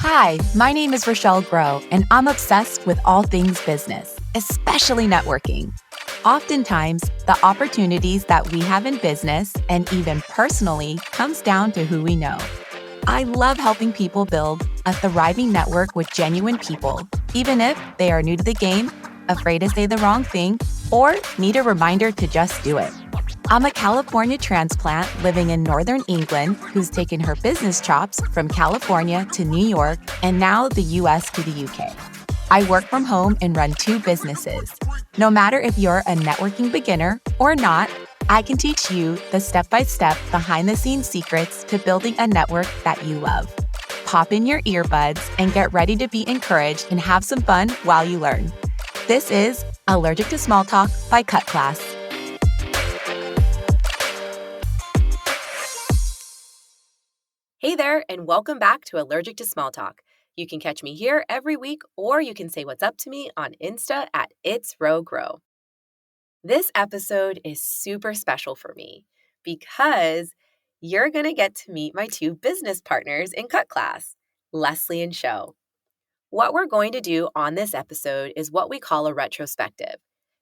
Hi, my name is Rochelle Groh, and I'm obsessed with all things business, especially networking. Oftentimes, the opportunities that we have in business and even personally comes down to who we know. I love helping people build a thriving network with genuine people, even if they are new to the game, afraid to say the wrong thing, or need a reminder to just do it. I'm a California transplant living in Northern England who's taken her business chops from California to New York and now the US to the UK. I work from home and run 2 businesses. No matter if you're a networking beginner or not, I can teach you the step-by-step behind-the-scenes secrets to building a network that you love. Pop in your earbuds and get ready to be encouraged and have some fun while you learn. This is Allergic to Small Talk by Cutclass. Hey there, and welcome back to Allergic to Small Talk. You can catch me here every week, or you can say what's up to me on Insta at It's Row Grow. This episode is super special for me because you're going to get to meet my 2 business partners in Cutclass, Lesley and Sho. What we're going to do on this episode is what we call a retrospective.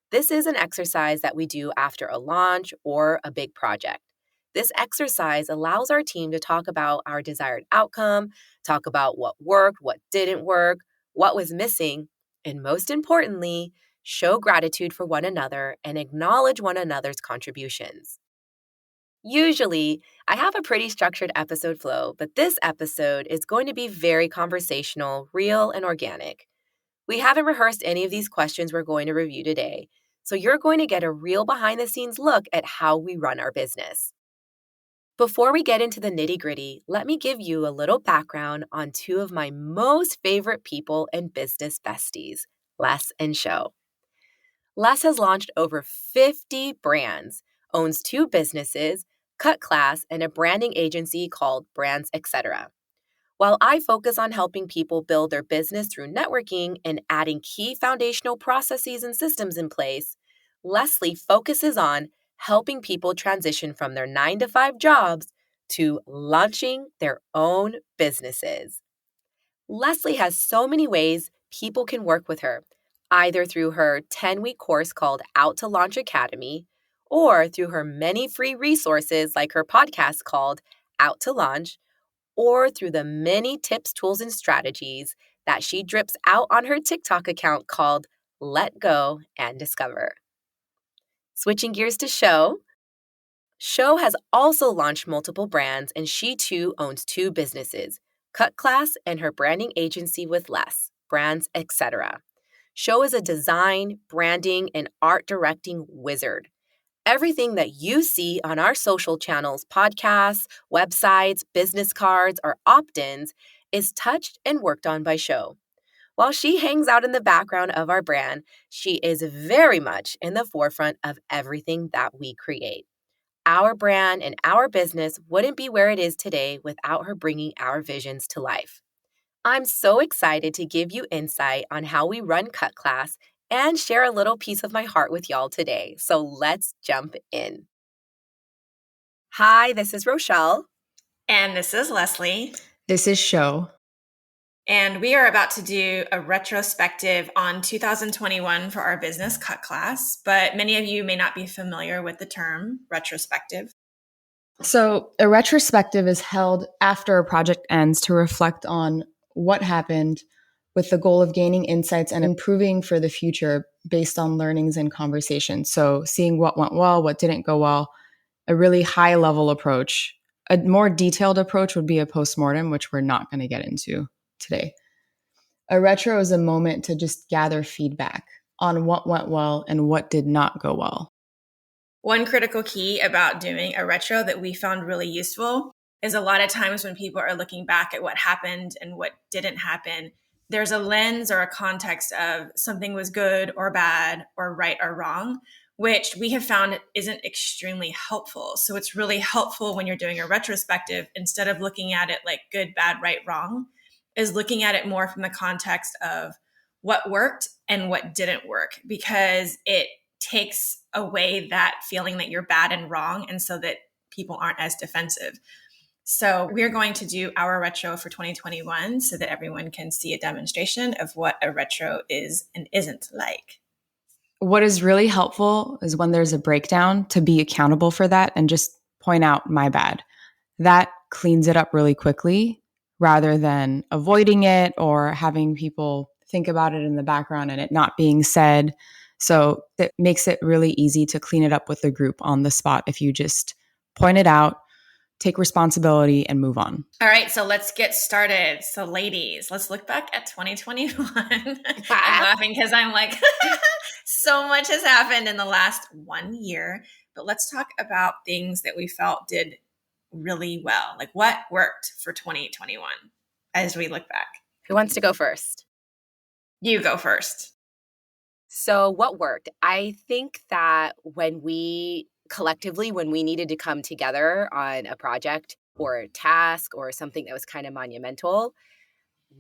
This is an exercise that we do after a launch or a big project. This exercise allows our team to talk about our desired outcome, talk about what worked, what didn't work, what was missing, and most importantly, show gratitude for one another and acknowledge one another's contributions. Usually, I have a pretty structured episode flow, but this episode is going to be very conversational, real, and organic. We haven't rehearsed any of these questions we're going to review today, so you're going to get a real behind-the-scenes look at how we run our business. Before we get into the nitty-gritty, let me give you a little background on 2 of my most favorite people and business besties, Les and Sho. Les has launched over 50 brands, owns 2 businesses, Cutclass, and a branding agency called Brands Etc. While I focus on helping people build their business through networking and adding key foundational processes and systems in place, Lesley focuses on helping people transition from their 9-to-5 jobs to launching their own businesses. Lesley has so many ways people can work with her, either through her 10-week course called Out to Launch Academy, or through her many free resources like her podcast called Out to Launch, or through the many tips, tools, and strategies that she drips out on her TikTok account called Let Go and Discover. Switching gears to Sho has also launched multiple brands, and she too owns 2 businesses, Cutclass and her branding agency with Les, Brands Etc. Sho is a design, branding, and art directing wizard. Everything that you see on our social channels, podcasts, websites, business cards, or opt-ins is touched and worked on by Sho. While she hangs out in the background of our brand, she is very much in the forefront of everything that we create. Our brand and our business wouldn't be where it is today without her bringing our visions to life. I'm so excited to give you insight on how we run Cutclass and share a little piece of my heart with y'all today. So let's jump in. Hi, this is Rochelle. And this is Lesley. This is Sho. And we are about to do a retrospective on 2021 for our business Cutclass, but many of you may not be familiar with the term retrospective. So a retrospective is held after a project ends to reflect on what happened with the goal of gaining insights and improving for the future based on learnings and conversations. So seeing what went well, what didn't go well, a really high level approach. A more detailed approach would be a postmortem, which we're not going to get into today. A retro is a moment to just gather feedback on what went well and what did not go well. One critical key about doing a retro that we found really useful is a lot of times when people are looking back at what happened and what didn't happen, there's a lens or a context of something was good or bad or right or wrong, which we have found isn't extremely helpful. So it's really helpful when you're doing a retrospective, instead of looking at it like good, bad, right, wrong, is looking at it more from the context of what worked and what didn't work, because it takes away that feeling that you're bad and wrong, and so that people aren't as defensive. So we're going to do our retro for 2021 so that everyone can see a demonstration of what a retro is and isn't like. What is really helpful is when there's a breakdown to be accountable for that and just point out my bad. That cleans it up really quickly rather than avoiding it or having people think about it in the background and it not being said. So it makes it really easy to clean it up with the group on the spot if you just point it out, take responsibility, and move on. All right, so let's get started. So ladies, let's look back at 2021. I'm laughing because I'm like, so much has happened in the last 1 year. But let's talk about things that we felt did really well. Like what worked for 2021 as we look back? Who wants to go first? You go first. So what worked? I think that when we needed to come together on a project or a task or something that was kind of monumental,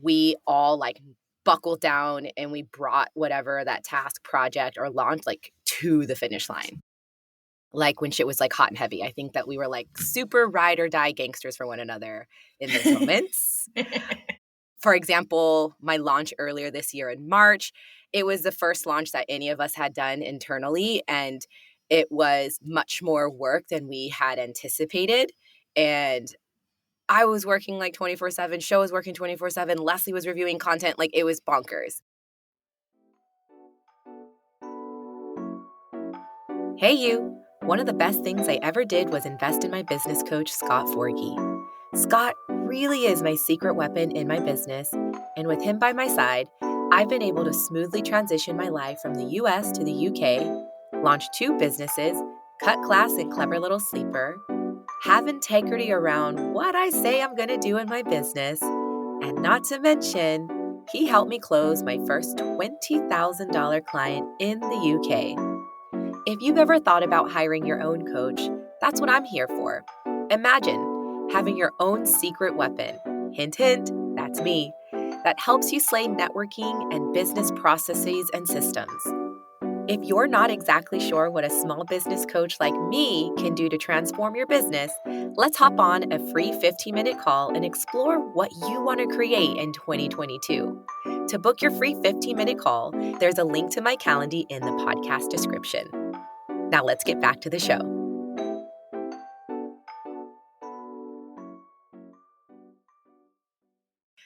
we all like buckled down and we brought whatever that task, project, or launch like to the finish line. Like when shit was like hot and heavy. I think that we were like super ride or die gangsters for one another in those moments. For example, my launch earlier this year in March, it was the first launch that any of us had done internally, and it was much more work than we had anticipated. And I was working like 24/7, Sho was working 24/7, Lesley was reviewing content, like it was bonkers. Hey you! One of the best things I ever did was invest in my business coach, Scott Forgy. Scott really is my secret weapon in my business, and with him by my side, I've been able to smoothly transition my life from the US to the UK, launch 2 businesses, Cutclass and Clever Little Sleeper, have integrity around what I say I'm going to do in my business, and not to mention, he helped me close my first $20,000 client in the UK. If you've ever thought about hiring your own coach, that's what I'm here for. Imagine having your own secret weapon. Hint, hint, that's me. That helps you slay networking and business processes and systems. If you're not exactly sure what a small business coach like me can do to transform your business, let's hop on a free 15-minute call and explore what you want to create in 2022. To book your free 15-minute call, there's a link to my calendar in the podcast description. Now let's get back to the show.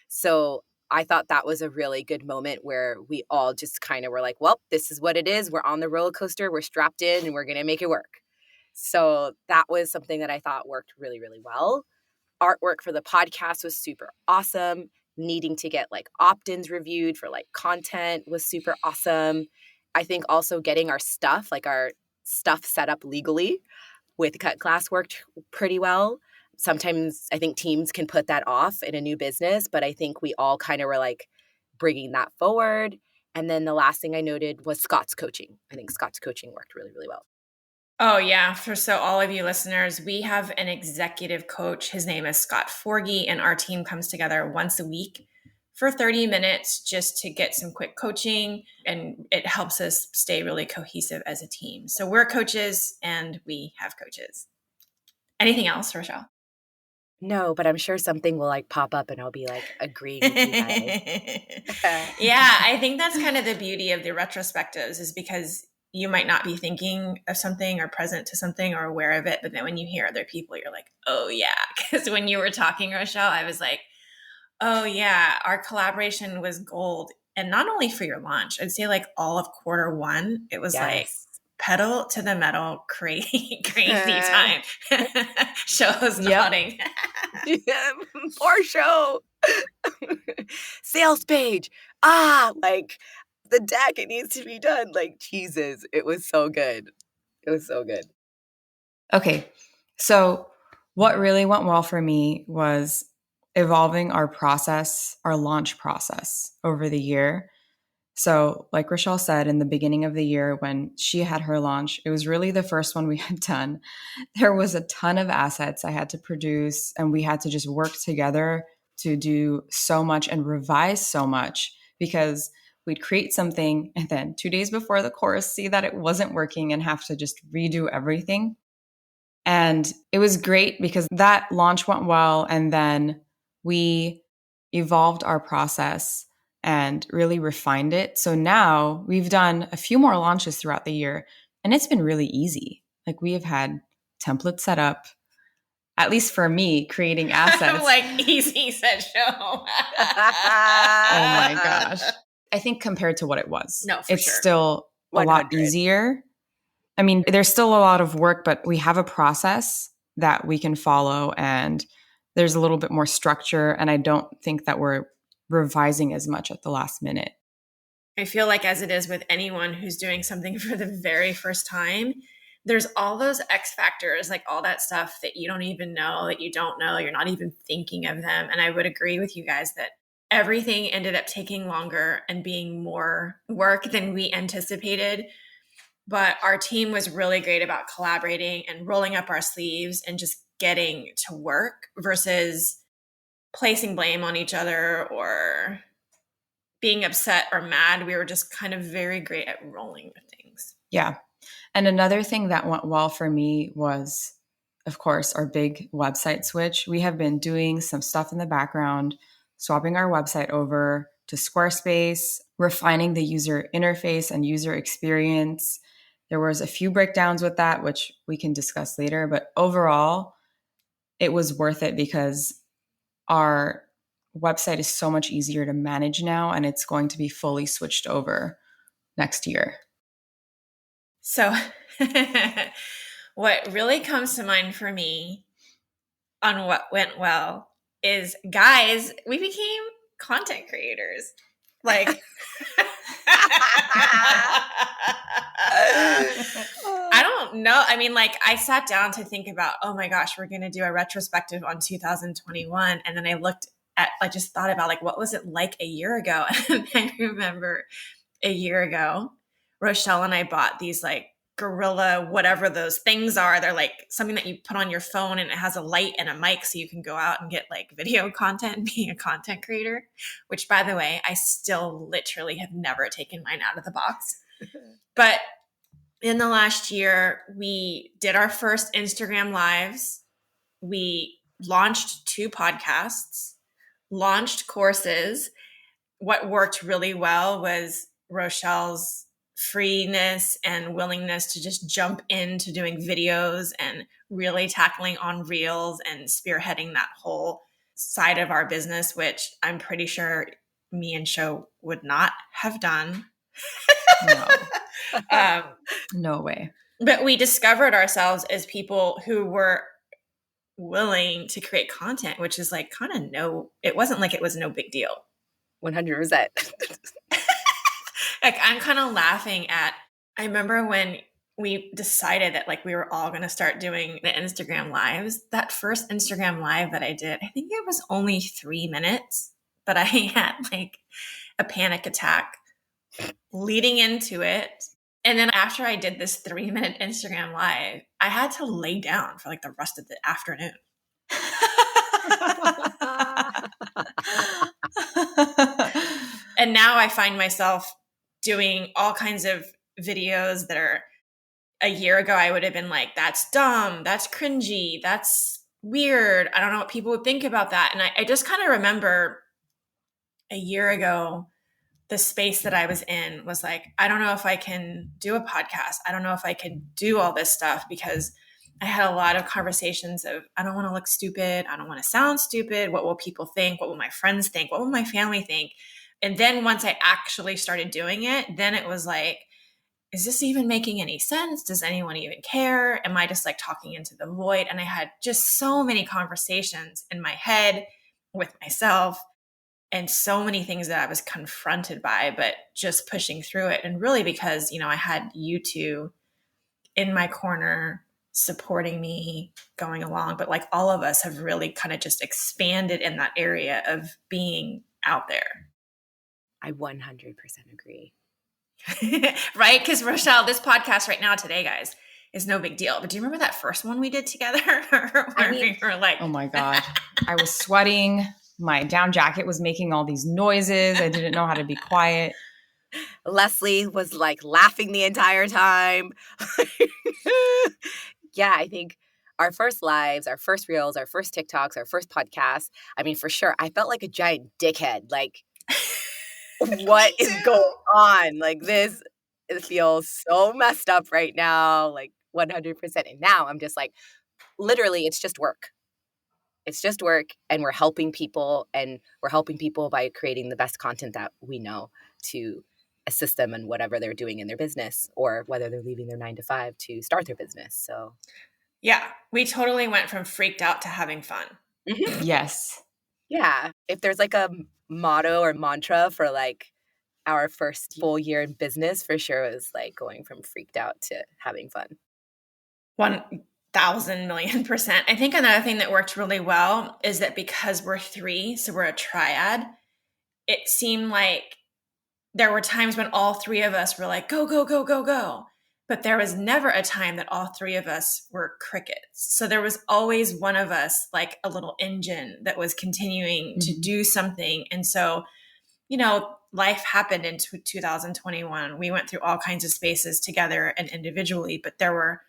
So I thought that was a really good moment where we all just kind of were like, well, this is what it is. We're on the roller coaster. We're strapped in and we're going to make it work. So that was something that I thought worked really, really well. Artwork for the podcast was super awesome. Needing to get like opt-ins reviewed for like content was super awesome. I think also getting our stuff set up legally with Cutclass worked pretty well. Sometimes I think teams can put that off in a new business, but I think we all kind of were like bringing that forward. And then the last thing I noted was Scott's coaching. I think Scott's coaching worked really, really well. Oh, yeah. So all of you listeners, we have an executive coach. His name is Scott Forgy, and our team comes together once a week for 30 minutes just to get some quick coaching, and it helps us stay really cohesive as a team. So we're coaches and we have coaches. Anything else, Rochelle? No, but I'm sure something will like pop up and I'll be like agreeing with you guys. Yeah, I think that's kind of the beauty of the retrospectives is because you might not be thinking of something or present to something or aware of it, but then when you hear other people, you're like, oh yeah. Because when you were talking, Rochelle, I was like, oh yeah, our collaboration was gold. And not only for your launch, I'd say like all of Q1, it was like pedal to the metal, crazy time. Shows nodding. Yeah, poor Sho. Sales page. Like the deck, it needs to be done. Like, Jesus, it was so good. It was so good. Okay, so what really went well for me was evolving our process, our launch process over the year. So like Rochelle said, in the beginning of the year when she had her launch, it was really the first one we had done. There was a ton of assets I had to produce, and we had to just work together to do so much and revise so much because we'd create something and then 2 days before the course, see that it wasn't working and have to just redo everything. And it was great because that launch went well. And then we evolved our process and really refined it. So now we've done a few more launches throughout the year, and it's been really easy. Like we have had templates set up, at least for me, creating assets. Like easy, said Sho. Oh my gosh. I think compared to what it was, No, for it's sure. still a 100. lot easier. I mean, there's still a lot of work, but we have a process that we can follow, and there's a little bit more structure. And I don't think that we're revising as much at the last minute. I feel like as it is with anyone who's doing something for the very first time, there's all those X factors, like all that stuff that you don't even know, that you don't know, you're not even thinking of them. And I would agree with you guys that everything ended up taking longer and being more work than we anticipated. But our team was really great about collaborating and rolling up our sleeves and just getting to work versus placing blame on each other or being upset or mad. We were just kind of very great at rolling with things. Yeah. And another thing that went well for me was, of course, our big website switch. We have been doing some stuff in the background, swapping our website over to Squarespace, refining the user interface and user experience. There was a few breakdowns with that, which we can discuss later. But overall, it was worth it because our website is so much easier to manage now, and it's going to be fully switched over next year. So what really comes to mind for me on what went well is, guys, we became content creators. Like, I don't know. I mean, like, I sat down to think about, oh my gosh, we're going to do a retrospective on 2021. And then I just thought about, like, what was it like a year ago? And I remember a year ago, Rochelle and I bought these like Gorilla, whatever those things are. They're like something that you put on your phone and it has a light and a mic so you can go out and get like video content and be a content creator, which, by the way, I still literally have never taken mine out of the box. But in the last year, we did our first Instagram lives. We launched 2 podcasts, launched courses. What worked really well was Rochelle's freeness and willingness to just jump into doing videos and really tackling on reels and spearheading that whole side of our business, which I'm pretty sure me and Sho would not have done. No. No way. But we discovered ourselves as people who were willing to create content, which is like it wasn't like it was no big deal. 100%. Like, I'm kind of laughing at, I remember when we decided that like we were all going to start doing the Instagram lives. That first Instagram live that I did, I think it was only 3 minutes, but I had like a panic attack leading into it. And then after I did this 3-minute Instagram live, I had to lay down for like the rest of the afternoon. And now I find myself doing all kinds of videos that are, a year ago, I would have been like, that's dumb, that's cringy, that's weird. I don't know what people would think about that. And I just kind of remember a year ago, the space that I was in was like, I don't know if I can do a podcast. I don't know if I can do all this stuff, because I had a lot of conversations of, I don't want to look stupid. I don't want to sound stupid. What will people think? What will my friends think? What will my family think? And then once I actually started doing it, then it was like, is this even making any sense? Does anyone even care? Am I just like talking into the void? And I had just so many conversations in my head with myself, and so many things that I was confronted by, but just pushing through it. And really because, I had you two in my corner supporting me going along, but like all of us have really kind of just expanded in that area of being out there. I 100% agree. Right? Because Rochelle, this podcast right now today, guys, is no big deal. But do you remember that first one we did together? We were like, oh my God, I was sweating. My down jacket was making all these noises. I didn't know how to be quiet. Lesley was like laughing the entire time. Yeah, I think our first lives, our first reels, our first TikToks, our first podcasts. I mean, for sure, I felt like a giant dickhead. Like, what is going on? Like, this it feels so messed up right now, like 100%. And now I'm just like, literally, it's just work. It's just work, and we're helping people, by creating the best content that we know to assist them in whatever they're doing in their business, or whether they're leaving their 9 to 5 to start their business. So yeah, we totally went from freaked out to having fun. Yes. yeah, if there's like a motto or mantra for like our first full year in business, for sure it was like going from freaked out to having fun. 1,000,000,000%. I think another thing that worked really well is that because we're 3, so we're a triad, it seemed like there were times when all 3 of us were like, go, go, go, go, go. But there was never a time that all 3 of us were crickets. So there was always one of us like a little engine that was continuing to do something. And so, life happened in 2021. We went through all kinds of spaces together and individually, but there were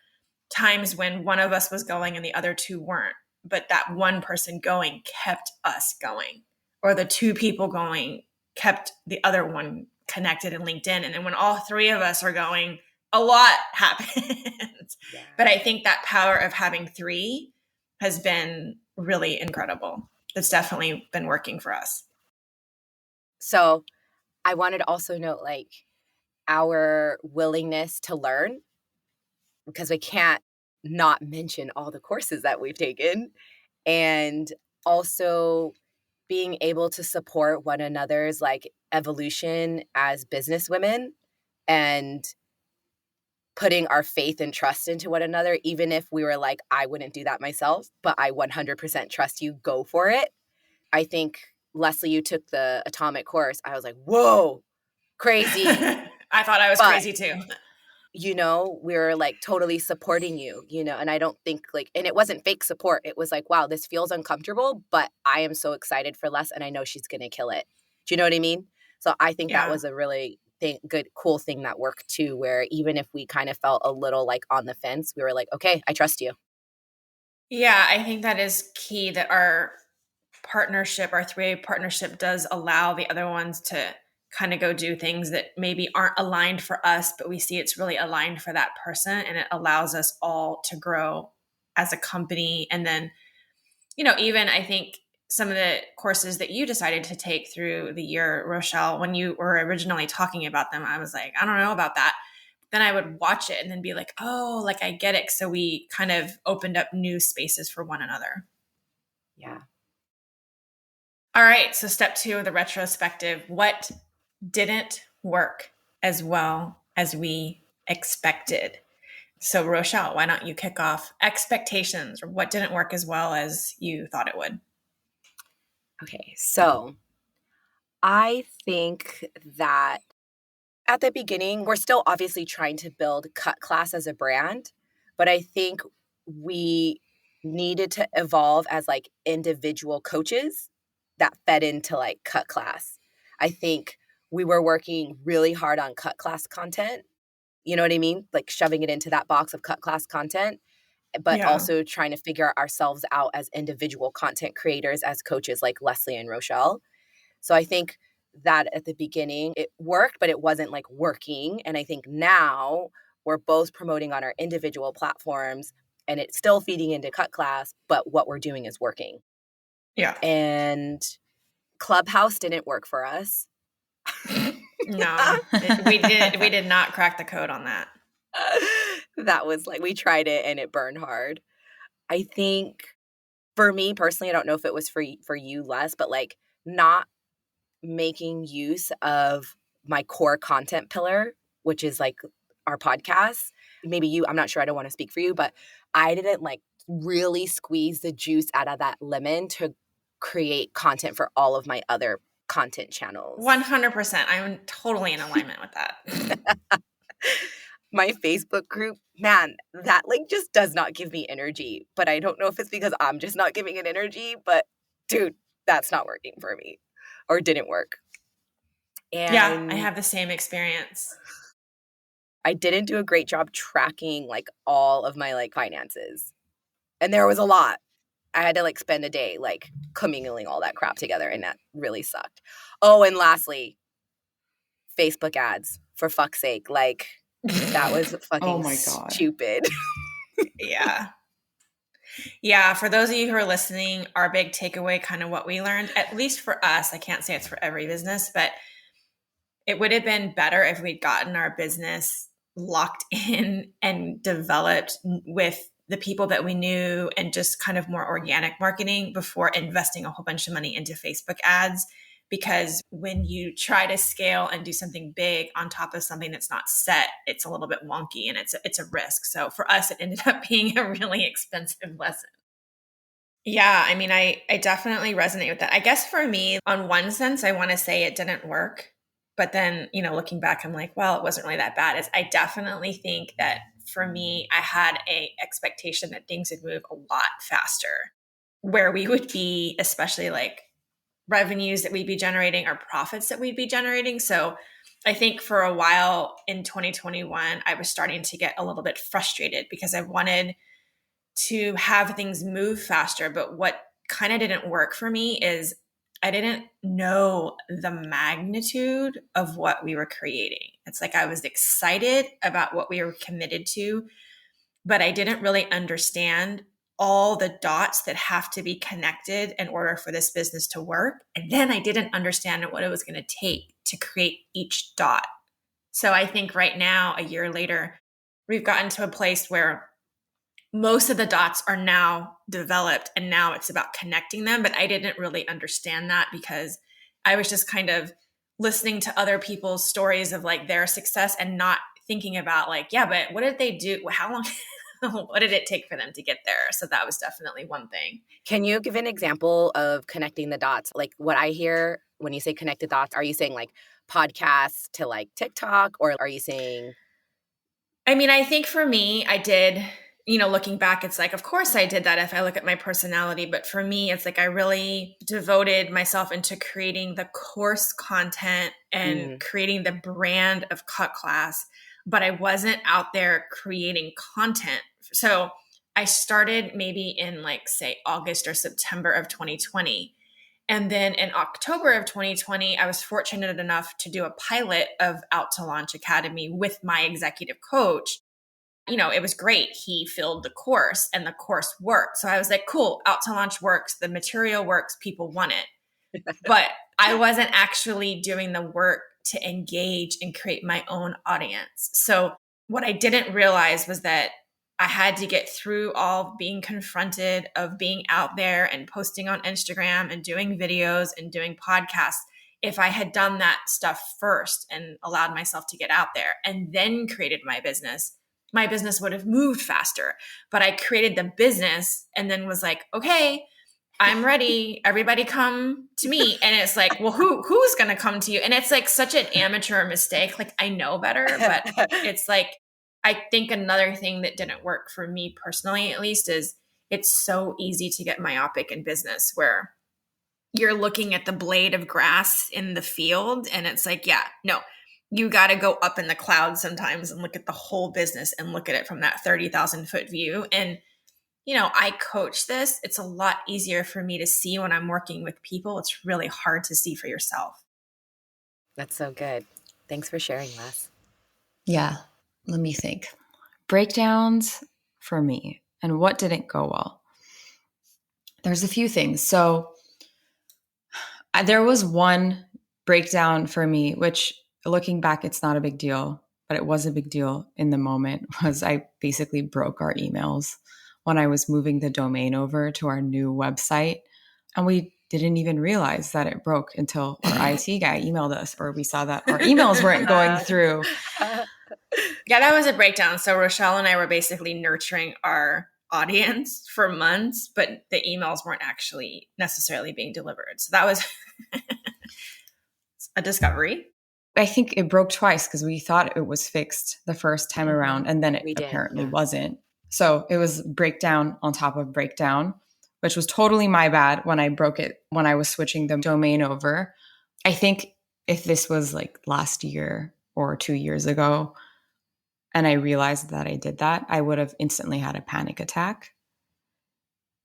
times when one of us was going and the other 2 weren't. But that one person going kept us going, or the 2 people going kept the other one connected and linked in. And then when all 3 of us are going, a lot happens. Yeah. But I think that power of having 3 has been really incredible. It's definitely been working for us. So I wanted to also note like our willingness to learn, because we can't not mention all the courses that we've taken, and also being able to support one another's like evolution as business women, and putting our faith and trust into one another, even if we were like, I wouldn't do that myself, but I 100% trust you, go for it. I think, Lesley, you took the Atomic course. I was like, whoa, crazy. I thought I was crazy too. We were like totally supporting you, and I don't think like, and it wasn't fake support. It was like, wow, this feels uncomfortable, but I am so excited for Les, and I know she's going to kill it. Do you know what I mean? So I think that was a really good, cool thing that worked too, where even if we kind of felt a little like on the fence, we were like, okay, I trust you. Yeah, I think that is key, that our partnership, our 3 partnership, does allow the other ones to kind of go do things that maybe aren't aligned for us, but we see it's really aligned for that person. And it allows us all to grow as a company. And then, even I think some of the courses that you decided to take through the year, Rochelle, when you were originally talking about them, I was like, I don't know about that. Then I would watch it and then be like, oh, like I get it. So we kind of opened up new spaces for one another. Yeah. All right. So step 2 of the retrospective: what didn't work as well as we expected? So Rochelle, why don't you kick off expectations, or what didn't work as well as you thought it would? Okay. So I think that at the beginning, we're still obviously trying to build Cutclass as a brand, but I think we needed to evolve as like individual coaches that fed into like Cutclass. I think we were working really hard on Cutclass content. You know what I mean? Like shoving it into that box of Cutclass content, but also trying to figure ourselves out as individual content creators, as coaches like Lesley and Rochelle. So I think that at the beginning it worked, but it wasn't like working. And I think now we're both promoting on our individual platforms, and it's still feeding into Cutclass, but what we're doing is working. Yeah. And Clubhouse didn't work for us. No, we did not crack the code on that. That was like, we tried it and it burned hard. I think for me personally, I don't know if it was for you, Les, but like not making use of my core content pillar, which is like our podcast. Maybe you, I'm not sure, I don't want to speak for you, but I didn't like really squeeze the juice out of that lemon to create content for all of my other content channels. 100%. I'm totally in alignment with that. My Facebook group, man, that like just does not give me energy. But I don't know if it's because I'm just not giving it energy, but dude, that's not working for me, or didn't work. And yeah, I have the same experience. I didn't do a great job tracking like all of my like finances. And there was a lot. I had to like spend a day like commingling all that crap together, and that really sucked. Oh, and lastly, Facebook ads, for fuck's sake. Like, that was fucking my God. stupid. Yeah. Yeah. For those of you who are listening, our big takeaway, kind of what we learned, at least for us, I can't say it's for every business, but it would have been better if we'd gotten our business locked in and developed with the people that we knew and just kind of more organic marketing before investing a whole bunch of money into Facebook ads. Because when you try to scale and do something big on top of something that's not set, it's a little bit wonky and it's a risk. So for us, it ended up being a really expensive lesson. Yeah, I mean, I definitely resonate with that. I guess for me, on one sense, I want to say it didn't work. But then, looking back, I'm like, well, it wasn't really that bad. I definitely think that for me, I had a expectation that things would move a lot faster, where we would be, especially like revenues that we'd be generating or profits that we'd be generating. So I think for a while in 2021, I was starting to get a little bit frustrated because I wanted to have things move faster. But what kind of didn't work for me is I didn't know the magnitude of what we were creating. It's like I was excited about what we were committed to, but I didn't really understand all the dots that have to be connected in order for this business to work. And then I didn't understand what it was going to take to create each dot. So I think right now, a year later, we've gotten to a place where most of the dots are now developed and now it's about connecting them. But I didn't really understand that because I was just kind of listening to other people's stories of like their success and not thinking about like, yeah, but what did they do? How long, what did it take for them to get there? So that was definitely one thing. Can you give an example of connecting the dots? Like what I hear when you say connected dots, are you saying like podcasts to like TikTok, or are you saying? I mean, I think for me, I did, looking back, it's like, of course I did that if I look at my personality. But for me, it's like I really devoted myself into creating the course content and creating the brand of Cutclass, but I wasn't out there creating content. So I started maybe in like, say, August or September of 2020. And then in October of 2020, I was fortunate enough to do a pilot of Out to Launch Academy with my executive coach. It was great. He filled the course and the course worked. So I was like, cool, Out to Launch works. The material works. People want it. But I wasn't actually doing the work to engage and create my own audience. So what I didn't realize was that I had to get through all being confronted of being out there and posting on Instagram and doing videos and doing podcasts. If I had done that stuff first and allowed myself to get out there and then created my business would have moved faster. But I created the business and then was like, okay, I'm ready. Everybody come to me. And it's like, well, who's going to come to you? And it's like such an amateur mistake. Like I know better, but it's like, I think another thing that didn't work for me personally, at least, is it's so easy to get myopic in business where you're looking at the blade of grass in the field. And it's like, yeah, no, you got to go up in the clouds sometimes and look at the whole business and look at it from that 30,000 foot view. And, I coach this. It's a lot easier for me to see when I'm working with people. It's really hard to see for yourself. That's so good. Thanks for sharing, Les. Yeah. Let me think. Breakdowns for me and what didn't go well. There's a few things. So there was one breakdown for me, which looking back, it's not a big deal, but it was a big deal in the moment, was I basically broke our emails when I was moving the domain over to our new website. And we didn't even realize that it broke until our IT guy emailed us, or we saw that our emails weren't going through. Yeah, that was a breakdown. So Rochelle and I were basically nurturing our audience for months, but the emails weren't actually necessarily being delivered. So that was a discovery. I think it broke twice because we thought it was fixed the first time around, and then it apparently wasn't. So it was breakdown on top of breakdown, which was totally my bad when I broke it when I was switching the domain over. I think if this was like last year or 2 years ago, and I realized that I did that, I would have instantly had a panic attack.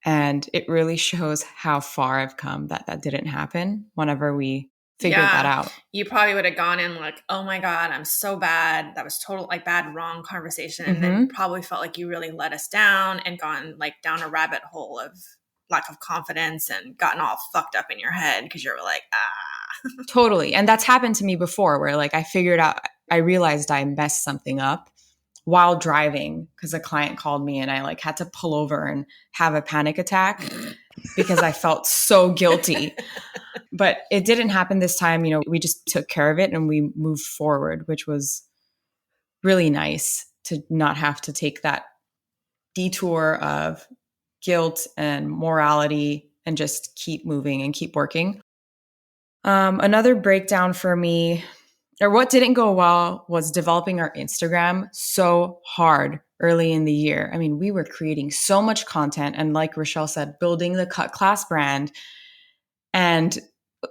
And it really shows how far I've come that didn't happen whenever we figured that out. You probably would have gone in like, oh my God, I'm so bad. That was total like bad, wrong conversation. And then probably felt like you really let us down and gone like down a rabbit hole of lack of confidence and gotten all fucked up in your head because you were like, Totally. And that's happened to me before where like I realized I messed something up while driving because a client called me and I like had to pull over and have a panic attack because I felt so guilty. But it didn't happen this time. We just took care of it and we moved forward, which was really nice to not have to take that detour of guilt and morality and just keep moving and keep working. Another breakdown for me, or what didn't go well, was developing our Instagram so hard early in the year. I mean, we were creating so much content and like Rochelle said, building the Cutclass brand, and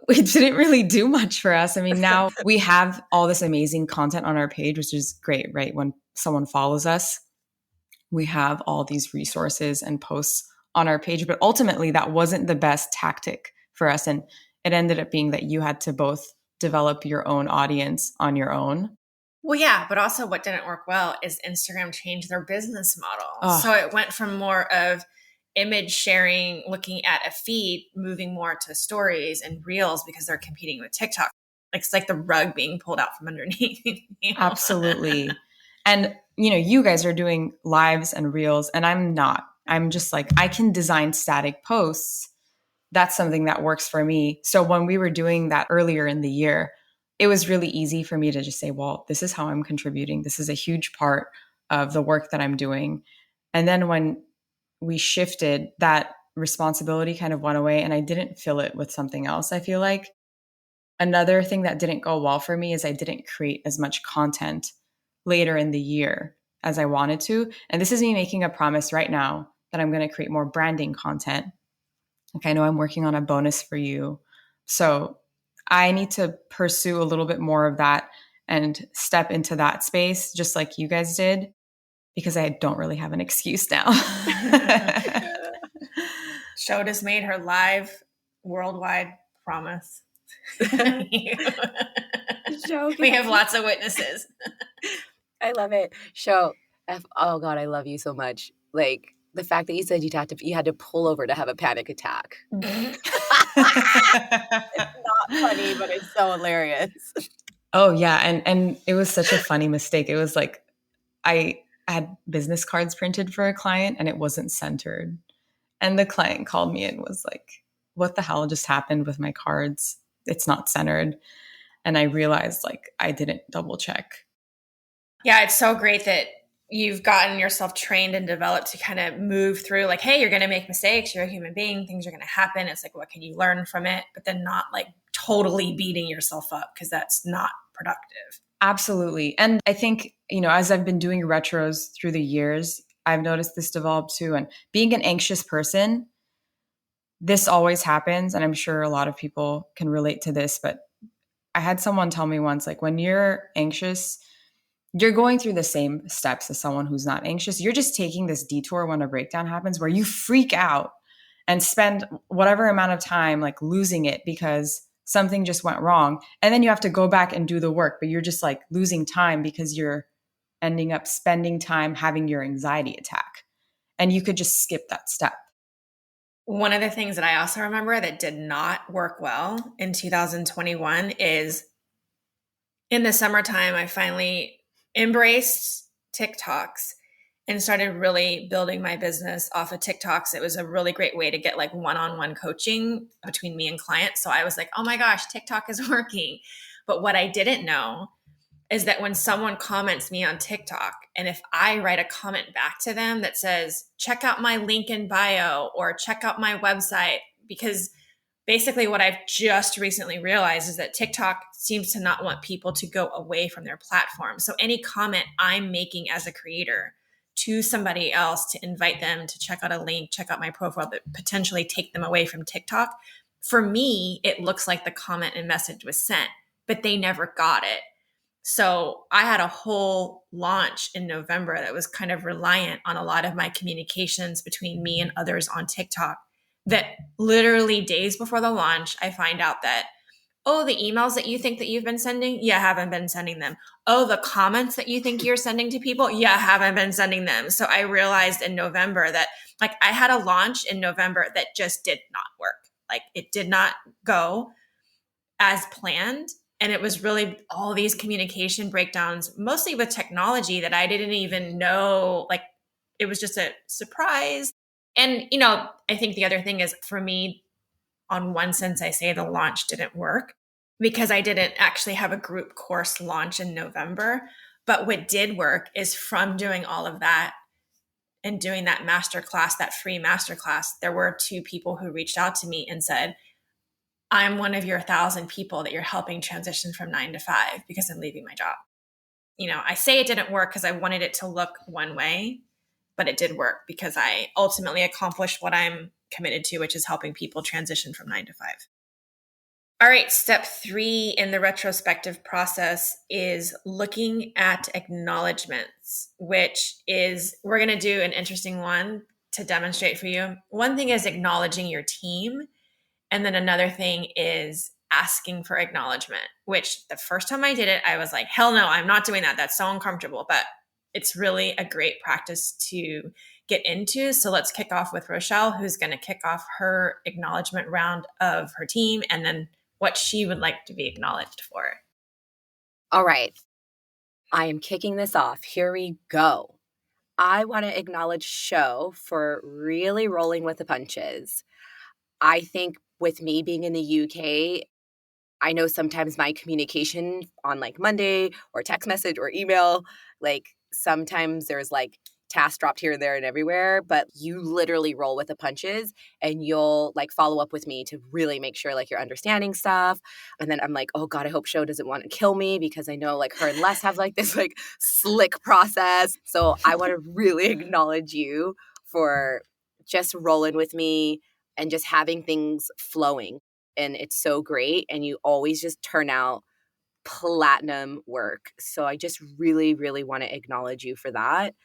it didn't really do much for us. I mean, now we have all this amazing content on our page, which is great, right? When someone follows us, we have all these resources and posts on our page, but ultimately that wasn't the best tactic for us. And it ended up being that you had to both develop your own audience on your own. Well, yeah, but also what didn't work well is Instagram changed their business model. So it went from more of image sharing, looking at a feed, moving more to stories and reels because they're competing with TikTok. It's like the rug being pulled out from underneath. Absolutely. And, you guys are doing lives and reels and I'm not. I'm just like, I can design static posts. That's something that works for me. So when we were doing that earlier in the year, it was really easy for me to just say, well, this is how I'm contributing. This is a huge part of the work that I'm doing. And then when we shifted, that responsibility kind of went away and I didn't fill it with something else. I feel like another thing that didn't go well for me is I didn't create as much content later in the year as I wanted to. And this is me making a promise right now that I'm going to create more branding content. Like I know I'm working on a bonus for you. So I need to pursue a little bit more of that and step into that space just like you guys did, because I don't really have an excuse now. Sho just made her live worldwide promise. We have lots of witnesses. I love it. Sho, oh God, I love you so much. Like the fact that you said you had to pull over to have a panic attack. It's not funny, but it's so hilarious. Oh yeah. And it was such a funny mistake. It was like, I had business cards printed for a client and it wasn't centered. And the client called me and was like, what the hell just happened with my cards? It's not centered. And I realized like I didn't double check. Yeah, it's so great that you've gotten yourself trained and developed to kind of move through like, hey, you're going to make mistakes. You're a human being. Things are going to happen. It's like, what can you learn from it? But then not like totally beating yourself up because that's not productive. Absolutely. And I think, as I've been doing retros through the years, I've noticed this develop too. And being an anxious person, this always happens. And I'm sure a lot of people can relate to this, but I had someone tell me once, like when you're anxious, you're going through the same steps as someone who's not anxious. You're just taking this detour when a breakdown happens where you freak out and spend whatever amount of time like losing it because something just went wrong. And then you have to go back and do the work, but you're just like losing time because you're ending up spending time having your anxiety attack. And you could just skip that step. One of the things that I also remember that did not work well in 2021 is in the summertime, I finally embraced TikToks and started really building my business off of TikToks. It was a really great way to get like one-on-one coaching between me and clients. So I was like, oh my gosh, TikTok is working. But what I didn't know is that when someone comments me on TikTok, and if I write a comment back to them that says, check out my link in bio or check out my website, because basically what I've just recently realized is that TikTok seems to not want people to go away from their platform. So any comment I'm making as a creator to somebody else to invite them to check out a link, check out my profile, but potentially take them away from TikTok, for me, it looks like the comment and message was sent, but they never got it. So I had a whole launch in November that was kind of reliant on a lot of my communications between me and others on TikTok, that literally days before the launch, I find out that, oh, the emails that you think that you've been sending, yeah, I haven't been sending them. Oh, the comments that you think you're sending to people, yeah, I haven't been sending them. So I realized in November that like I had a launch in November that just did not work. Like it did not go as planned. And it was really all these communication breakdowns, mostly with technology that I didn't even know. Like it was just a surprise. And, you know, I think the other thing is for me, on one sense, I say the launch didn't work because I didn't actually have a group course launch in November. But what did work is from doing all of that and doing that masterclass, that free masterclass, there were 2 people who reached out to me and said, I'm one of your 1,000 people that you're helping transition from 9 to 5 because I'm leaving my job. You know, I say it didn't work because I wanted it to look one way, but it did work because I ultimately accomplished what I'm committed to, which is helping people transition from 9 to 5. All right, step 3 in the retrospective process is looking at acknowledgments, which is, we're going to do an interesting one to demonstrate for you. One thing is acknowledging your team. And then another thing is asking for acknowledgement, which the first time I did it, I was like, hell no, I'm not doing that. That's so uncomfortable. But it's really a great practice to get into. So let's kick off with Rochelle, who's going to kick off her acknowledgement round of her team and then what she would like to be acknowledged for. All right. I am kicking this off. Here we go. I want to acknowledge Sho for really rolling with the punches. I think with me being in the UK, I know sometimes my communication on like Monday or text message or email, like sometimes there's like tasks dropped here and there and everywhere, but you literally roll with the punches and you'll like follow up with me to really make sure like you're understanding stuff. And then I'm like, oh God, I hope Sho doesn't want to kill me because I know like her and Les have like this like slick process. So I want to really acknowledge you for just rolling with me and just having things flowing. And it's so great. And you always just turn out platinum work. So I just really, really want to acknowledge you for that.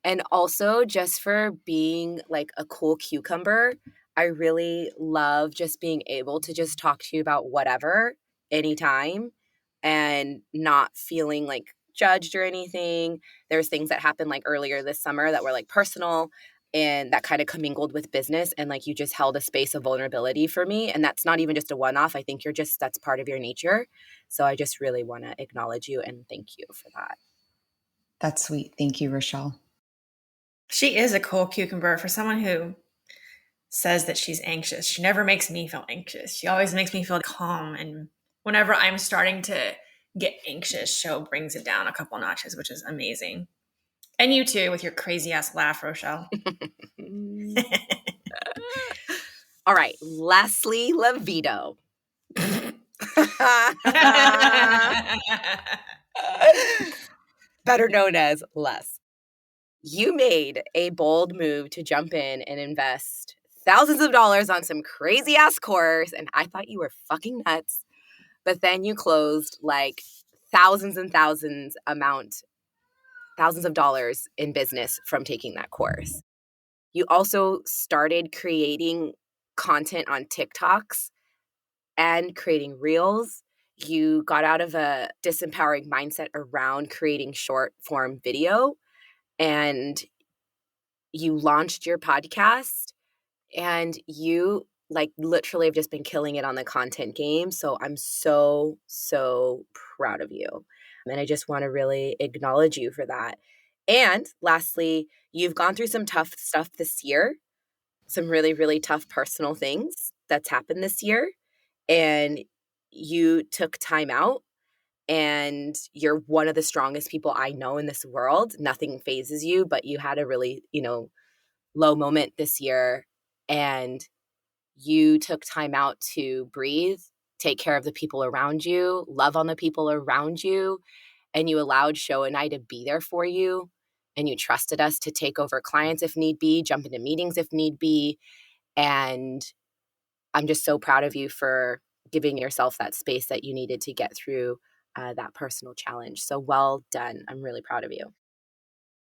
And also just for being like a cool cucumber. I really love just being able to just talk to you about whatever, anytime, and not feeling like judged or anything. There's things that happened like earlier this summer that were like personal and that kind of commingled with business. And like you just held a space of vulnerability for me. And that's not even just a one-off. I think that's part of your nature. So I just really want to acknowledge you and thank you for that. That's sweet. Thank you, Rochelle. She is a cool cucumber for someone who says that she's anxious. She never makes me feel anxious. She always makes me feel calm. And whenever I'm starting to get anxious, Sho brings it down a couple notches, which is amazing. And you too, with your crazy ass laugh, Rochelle. All right, Lesley Levito. Better known as Les. You made a bold move to jump in and invest thousands of dollars on some crazy ass course, and I thought you were fucking nuts. But then you closed like thousands and thousands of dollars in business from taking that course. You also started creating content on TikToks and creating reels. You got out of a disempowering mindset around creating short form video, and you launched your podcast, and you like literally have just been killing it on the content game. So I'm so, so proud of you. And I just want to really acknowledge you for that. And lastly, you've gone through some tough stuff this year, some really, really tough personal things that's happened this year. And you took time out, and you're one of the strongest people I know in this world. Nothing phases you, but you had a really, low moment this year, and you took time out to breathe, take care of the people around you, love on the people around you, and you allowed Sho and I to be there for you, and you trusted us to take over clients if need be, jump into meetings if need be. And I'm just so proud of you for giving yourself that space that you needed to get through that personal challenge. So well done. I'm really proud of you.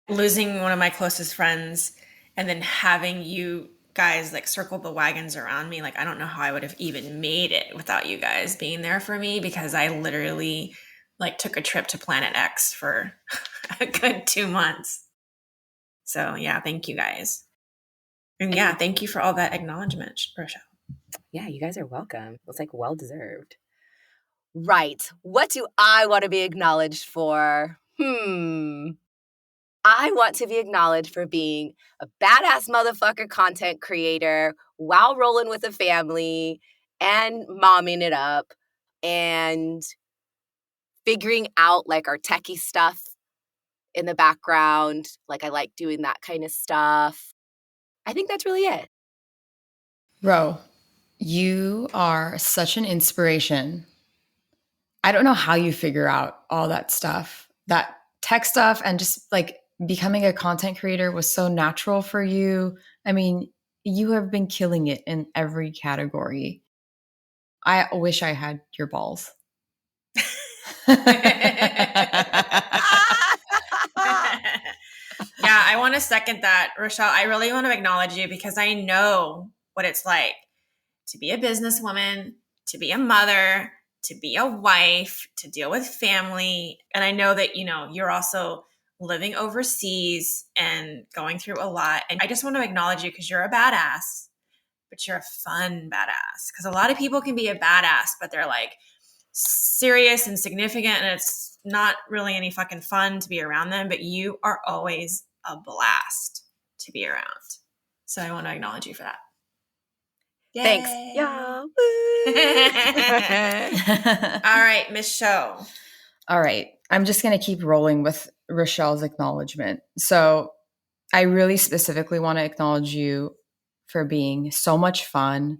Losing one of my closest friends and then having you guys like circle the wagons around me, like I don't know how I would have even made it without you guys being there for me, because I literally like took a trip to Planet X for a good 2 months. So yeah, thank you guys. And yeah, thank you for all that acknowledgement, Rochelle. Yeah, you guys are welcome. It's like well deserved. Right. What do I want to be acknowledged for? I want to be acknowledged for being a badass motherfucker content creator while rolling with a family and momming it up and figuring out like our techie stuff in the background. Like I like doing that kind of stuff. I think that's really it. Ro, you are such an inspiration. I don't know how you figure out all that stuff, that tech stuff, and just like becoming a content creator was so natural for you. I mean, you have been killing it in every category. I wish I had your balls. Yeah, I want to second that, Rochelle. I really want to acknowledge you because I know what it's like to be a businesswoman, to be a mother, to be a wife, to deal with family. And I know that, you know, you're also living overseas and going through a lot. And I just want to acknowledge you because you're a badass, but you're a fun badass. Because a lot of people can be a badass, but they're like serious and significant, and it's not really any fucking fun to be around them. But you are always a blast to be around. So I want to acknowledge you for that. Yay. Thanks. Yeah. All right, Miss Sho. All right. I'm just going to keep rolling with Rochelle's acknowledgement. So I really specifically want to acknowledge you for being so much fun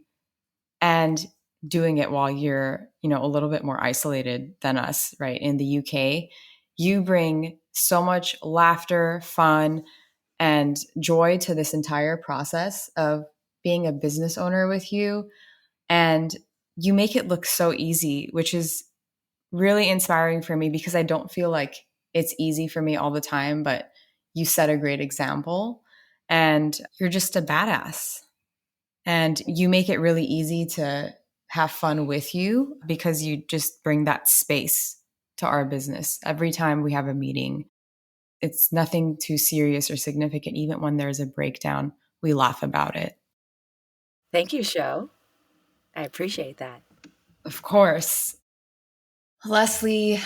and doing it while you're, you know, a little bit more isolated than us, right? In the UK, you bring so much laughter, fun, and joy to this entire process of being a business owner with you. And you make it look so easy, which is really inspiring for me because I don't feel like it's easy for me all the time, but you set a great example and you're just a badass. And you make it really easy to have fun with you because you just bring that space to our business. Every time we have a meeting, it's nothing too serious or significant. Even when there's a breakdown, we laugh about it. Thank you, Sho. I appreciate that. Of course. Lesley,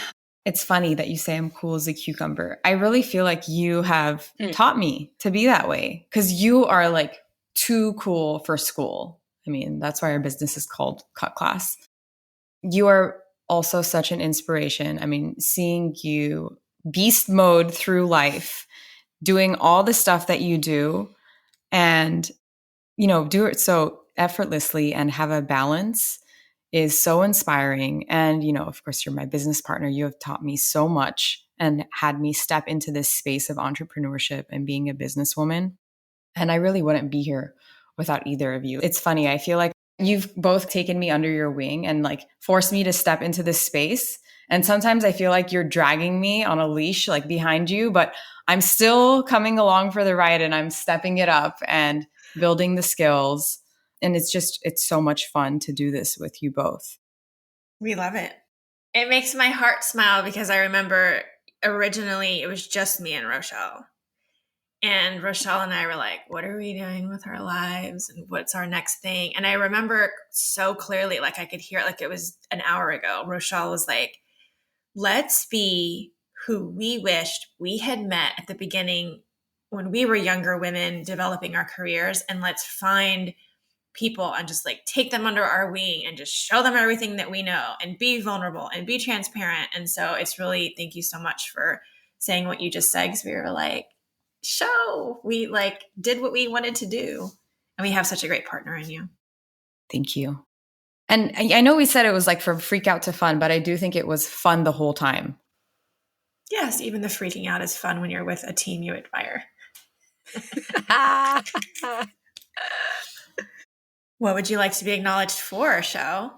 it's funny that you say I'm cool as a cucumber. I really feel like you have taught me to be that way because you are like too cool for school. I mean, that's why our business is called Cutclass. You are also such an inspiration. I mean, seeing you beast mode through life, doing all the stuff that you do and, you know, do it so effortlessly and have a balance is so inspiring. And, you know, of course, you're my business partner. You have taught me so much and had me step into this space of entrepreneurship and being a businesswoman. And I really wouldn't be here without either of you. It's funny. I feel like you've both taken me under your wing and like forced me to step into this space. And sometimes I feel like you're dragging me on a leash, like behind you, but I'm still coming along for the ride and I'm stepping it up and building the skills. And it's so much fun to do this with you both. We love it. It makes my heart smile because I remember originally it was just me and Rochelle. And Rochelle and I were like, what are we doing with our lives? And what's our next thing? And I remember so clearly, like I could hear it like it was an hour ago. Rochelle was like, let's be who we wished we had met at the beginning when we were younger women developing our careers. And let's find people and just like take them under our wing and just show them everything that we know and be vulnerable and be transparent. And so it's really, thank you so much for saying what you just said, because we were like, Sho, we like did what we wanted to do. And we have such a great partner in you. Thank you. And I know we said it was like from freak out to fun, but I do think it was fun the whole time. Yes, even the freaking out is fun when you're with a team you admire. What would you like to be acknowledged for, Sho?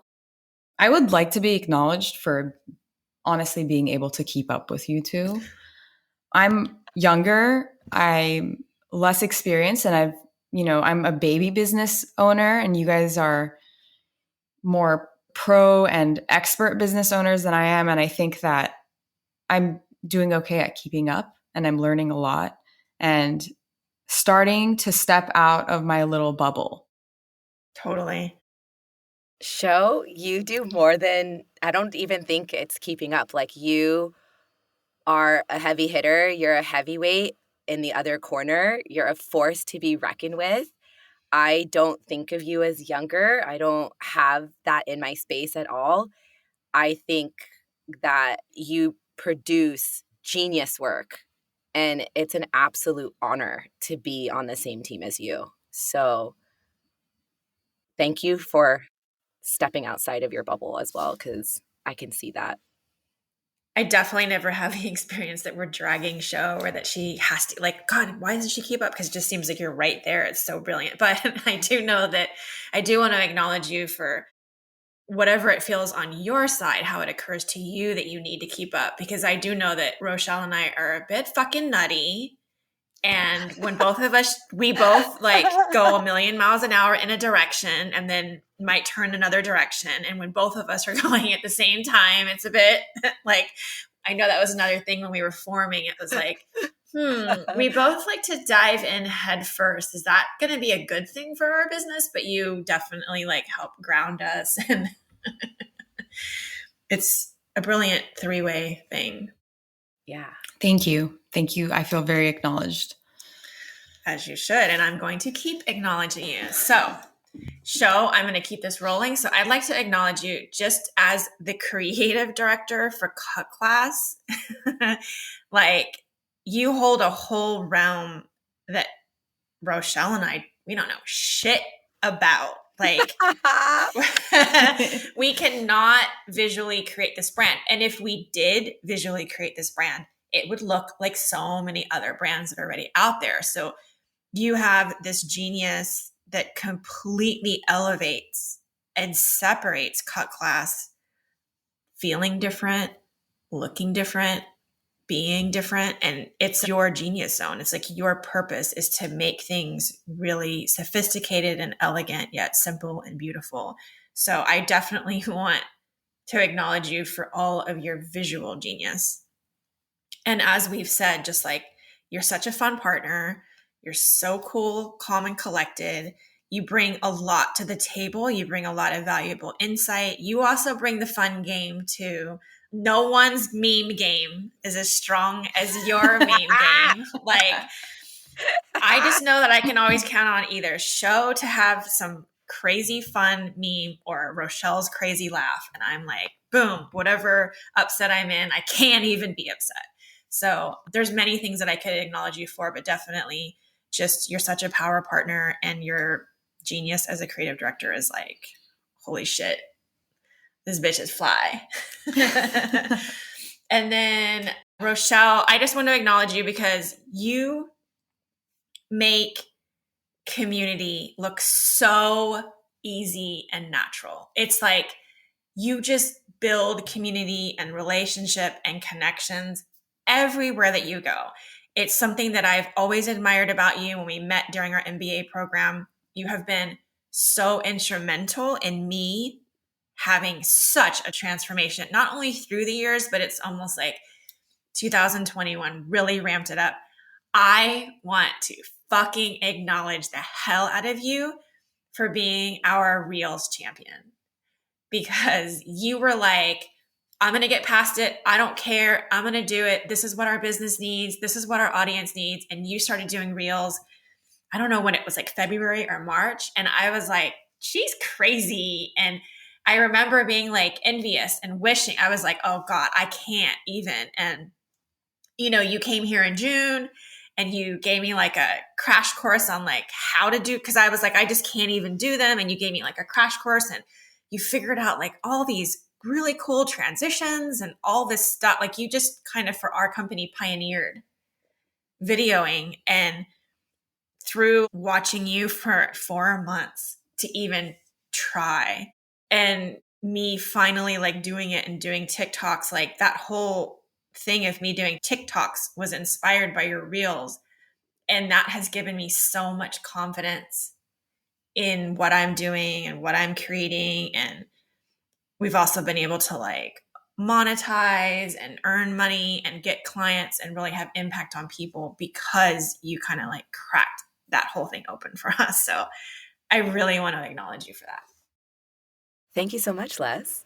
I would like to be acknowledged for honestly being able to keep up with you two. I'm younger, I'm less experienced, and I'm a baby business owner, and you guys are more pro and expert business owners than I am. And I think that I'm doing okay at keeping up, and I'm learning a lot and starting to step out of my little bubble. Totally. Sho, you do more than, I don't even think it's keeping up. Like, you are a heavy hitter. You're a heavyweight in the other corner. You're a force to be reckoned with. I don't think of you as younger. I don't have that in my space at all. I think that you produce genius work, and it's an absolute honor to be on the same team as you. So thank you for stepping outside of your bubble as well, because I can see that. I definitely never have the experience that we're dragging Sho or that she has to, like, God, why doesn't she keep up? Because it just seems like you're right there. It's so brilliant. But I do know that I do want to acknowledge you for whatever it feels on your side, how it occurs to you that you need to keep up. Because I do know that Rochelle and I are a bit fucking nutty. And when both of us, we both like go a million miles an hour in a direction and then might turn another direction. And when both of us are going at the same time, it's a bit like, I know that was another thing when we were forming. It was like, we both like to dive in head first. Is that going to be a good thing for our business? But you definitely like help ground us. And it's a brilliant three-way thing. Yeah. Thank you. Thank you. I feel very acknowledged. As you should. And I'm going to keep acknowledging you. So, Sho, I'm going to keep this rolling. So I'd like to acknowledge you just as the creative director for Cutclass. Like, you hold a whole realm that Rochelle and I, we don't know shit about. Like, we cannot visually create this brand. And if we did visually create this brand, it would look like so many other brands that are already out there. So you have this genius that completely elevates and separates Cutclass, feeling different, looking different, being different. And it's your genius zone. It's like your purpose is to make things really sophisticated and elegant, yet simple and beautiful. So I definitely want to acknowledge you for all of your visual genius. And as we've said, just like, you're such a fun partner. You're so cool, calm, and collected. You bring a lot to the table. You bring a lot of valuable insight. You also bring the fun game too. No one's meme game is as strong as your meme game. Like, I just know that I can always count on either Sho to have some crazy fun meme or Rochelle's crazy laugh. And I'm like, boom, whatever upset I'm in, I can't even be upset. So there's many things that I could acknowledge you for, but definitely just you're such a power partner, and your genius as a creative director is like, holy shit, this bitch is fly. And then Rochelle, I just want to acknowledge you because you make community look so easy and natural. It's like you just build community and relationship and connections everywhere that you go. It's something that I've always admired about you. When we met during our MBA program, you have been so instrumental in me having such a transformation, not only through the years, but it's almost like 2021 really ramped it up. I want to fucking acknowledge the hell out of you for being our Reels champion, because you were like, I'm going to get past it. I don't care. I'm going to do it. This is what our business needs. This is what our audience needs. And you started doing Reels. I don't know when it was, like February or March. And I was like, she's crazy. And I remember being like envious and wishing. I was like, oh God, I can't even. And, you came here in June and you gave me like a crash course on like how to do, because I was like, I just can't even do them. And you gave me like a crash course, and you figured out like all these really cool transitions and all this stuff. Like, you just kind of, for our company, pioneered videoing. And through watching you for 4 months to even try. And me finally like doing it and doing TikToks, like that whole thing of me doing TikToks was inspired by your reels. And that has given me so much confidence in what I'm doing and what I'm creating. And we've also been able to like monetize and earn money and get clients and really have impact on people because you kind of like cracked that whole thing open for us. So I really want to acknowledge you for that. Thank you so much, Les.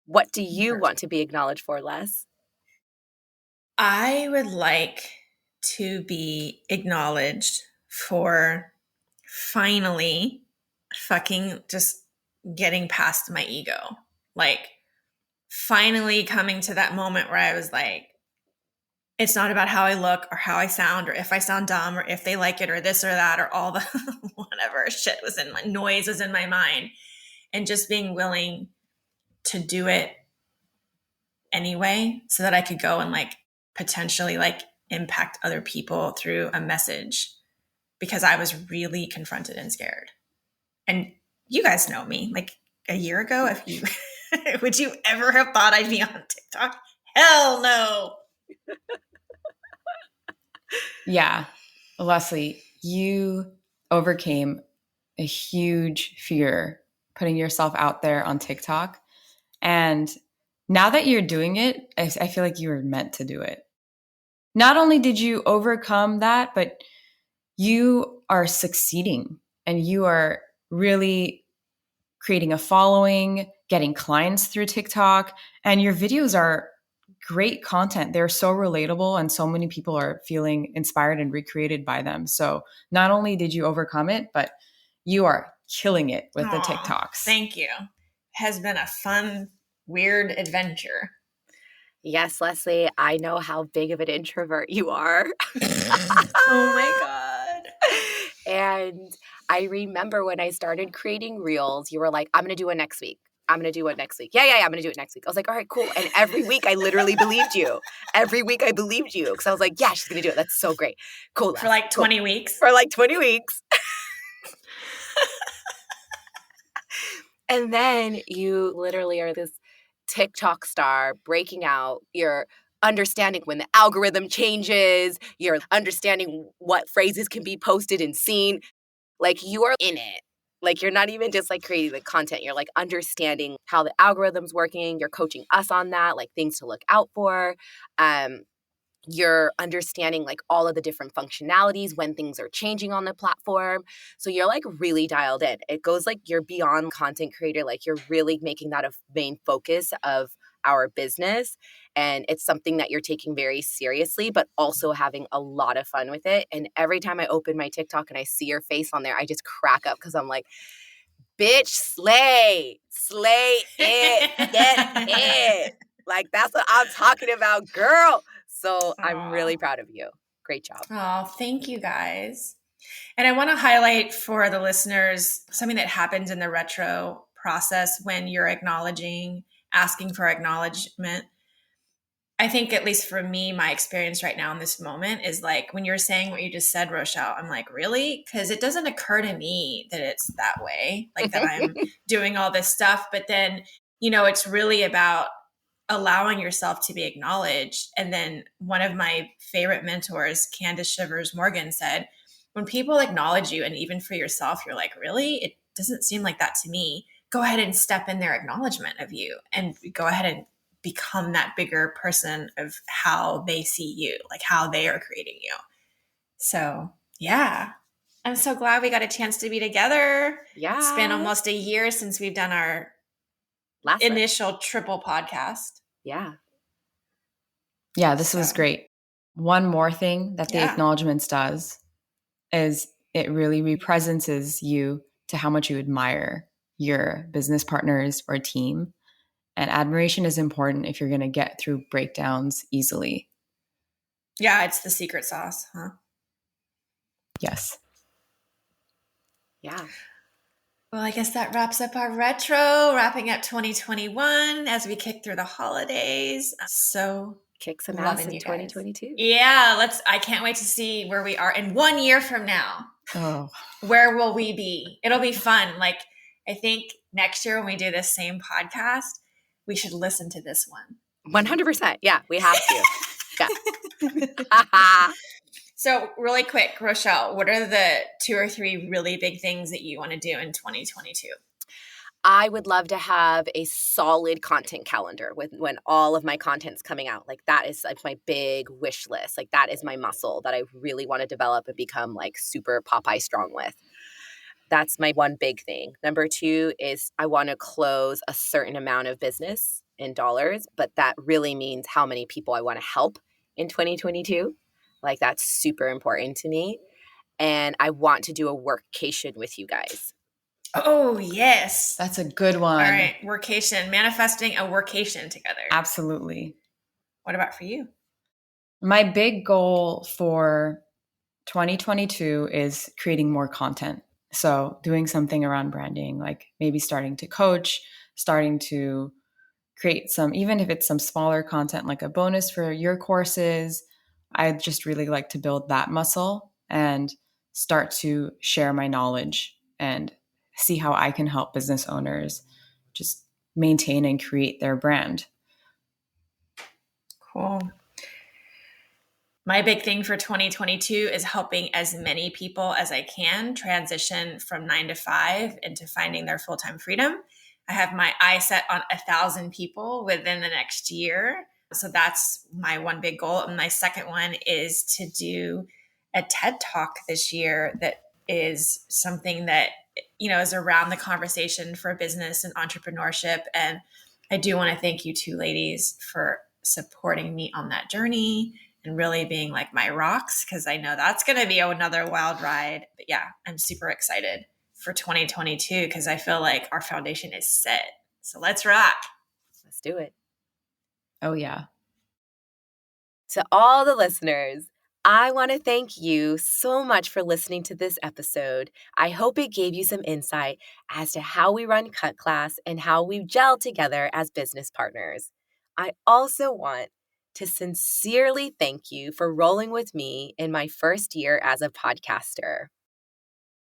What do you want to be acknowledged for, Les? I would like to be acknowledged for finally fucking just getting past my ego. Like finally coming to that moment where I was like, it's not about how I look or how I sound or if I sound dumb or if they like it or this or that or all the whatever shit was in my noise was in my mind, and just being willing to do it anyway so that I could go and like potentially like impact other people through a message, because I was really confronted and scared. And you guys know me, like a year ago, if you would you ever have thought I'd be on TikTok? Hell no. Yeah. Lesley, you overcame a huge fear putting yourself out there on TikTok. And now that you're doing it, I feel like you were meant to do it. Not only did you overcome that, but you are succeeding and you are really creating a following, getting clients through TikTok, and your videos are great content. They're so relatable and so many people are feeling inspired and recreated by them. So not only did you overcome it, but you are killing it with the TikToks. Thank you. Has been a fun, weird adventure. Yes, Lesley, I know how big of an introvert you are. Oh my God. And I remember when I started creating reels, you were like, I'm going to do it next week. I'm going to do it next week. Yeah, I'm going to do it next week. I was like, all right, cool. And every week I literally believed you. Every week I believed you because I was like, yeah, she's going to do it. That's so great. Cool. Les. For like 20 weeks. For like 20 weeks. And then you literally are this TikTok star breaking out. You're understanding when the algorithm changes. You're understanding what phrases can be posted and seen. Like you are in it. Like you're not even just like creating the content. You're like understanding how the algorithm's working. You're coaching us on that, like things to look out for. You're understanding like all of the different functionalities when things are changing on the platform. So you're like really dialed in. It goes like you're beyond content creator. Like you're really making that a main focus of our business. And it's something that you're taking very seriously, but also having a lot of fun with it. And every time I open my TikTok and I see your face on there, I just crack up because I'm like, bitch, slay it, get it. Like that's what I'm talking about, girl. So I'm really proud of you. Great job. Oh, thank you guys. And I want to highlight for the listeners something that happens in the retro process when you're asking for acknowledgement. I think, at least for me, my experience right now in this moment is like when you're saying what you just said, Rochelle, I'm like, really? Because it doesn't occur to me that it's that way, like that I'm doing all this stuff. But then, it's really about allowing yourself to be acknowledged. And then one of my favorite mentors, Candace Shivers Morgan, said, when people acknowledge you, and even for yourself, you're like, really? It doesn't seem like that to me. Go ahead and step in their acknowledgement of you and go ahead and become that bigger person of how they see you, like how they are creating you. So, yeah. I'm so glad we got a chance to be together. Yeah. It's been almost a year since we've done our initial triple podcast. Yeah. Yeah, this was great. One more thing that the acknowledgements does is it really represents you to how much you admire your business partners or team. And admiration is important if you're going to get through breakdowns easily. Yeah, it's the secret sauce, huh? Yes. Yeah. Well, I guess that wraps up our retro, wrapping up 2021 as we kick through the holidays. So kick some ass in 2022. Yeah, I can't wait to see where we are in 1 year from now. Oh. Where will we be? It'll be fun. Like, I think next year when we do this same podcast, we should listen to this one. 100%. Yeah, we have to. Yeah. So really quick, Rochelle, what are the 2 or 3 really big things that you want to do in 2022? I would love to have a solid content calendar with when all of my content's coming out. Like that is like my big wish list. Like that is my muscle that I really want to develop and become like super Popeye strong with. That's my one big thing. Number 2 is I want to close a certain amount of business in dollars, but that really means how many people I want to help in 2022. Like that's super important to me. And I want to do a workcation with you guys. Oh, yes. That's a good one. All right. Workation, manifesting a workation together. Absolutely. What about for you? My big goal for 2022 is creating more content. So doing something around branding, like maybe starting to coach, starting to create some, even if it's some smaller content, like a bonus for your courses. I'd just really like to build that muscle and start to share my knowledge and see how I can help business owners just maintain and create their brand. Cool. My big thing for 2022 is helping as many people as I can transition from 9 to 5 into finding their full-time freedom. I have my eye set on 1,000 people within the next year. So that's my one big goal. And my second one is to do a TED Talk this year that is something that, is around the conversation for business and entrepreneurship. And I do want to thank you 2 ladies for supporting me on that journey and really being like my rocks, because I know that's going to be another wild ride. But yeah, I'm super excited for 2022 because I feel like our foundation is set. So let's rock. Let's do it. Oh, yeah. To all the listeners, I want to thank you so much for listening to this episode. I hope it gave you some insight as to how we run Cutclass and how we gel together as business partners. I also want to sincerely thank you for rolling with me in my first year as a podcaster.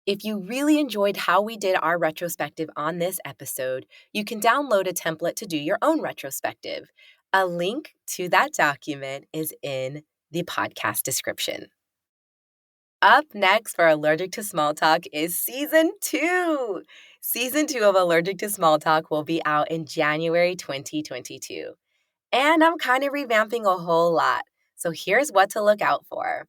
If you really enjoyed how we did our retrospective on this episode, you can download a template to do your own retrospective. A link to that document is in the podcast description. Up next for Allergic to Small Talk is Season 2. Season 2 of Allergic to Small Talk will be out in January 2022. And I'm kind of revamping a whole lot. So here's what to look out for.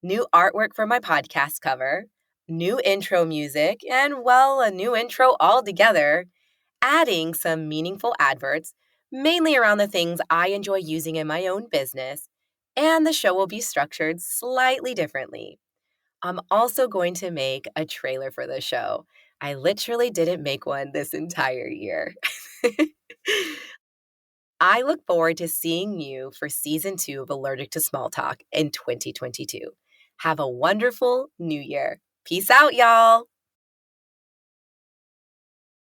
New artwork for my podcast cover, new intro music, and well, a new intro altogether, adding some meaningful adverts, mainly around the things I enjoy using in my own business, and the show will be structured slightly differently. I'm also going to make a trailer for the show. I literally didn't make one this entire year. I look forward to seeing you for Season 2 of Allergic to Small Talk in 2022. Have a wonderful new year. Peace out, y'all.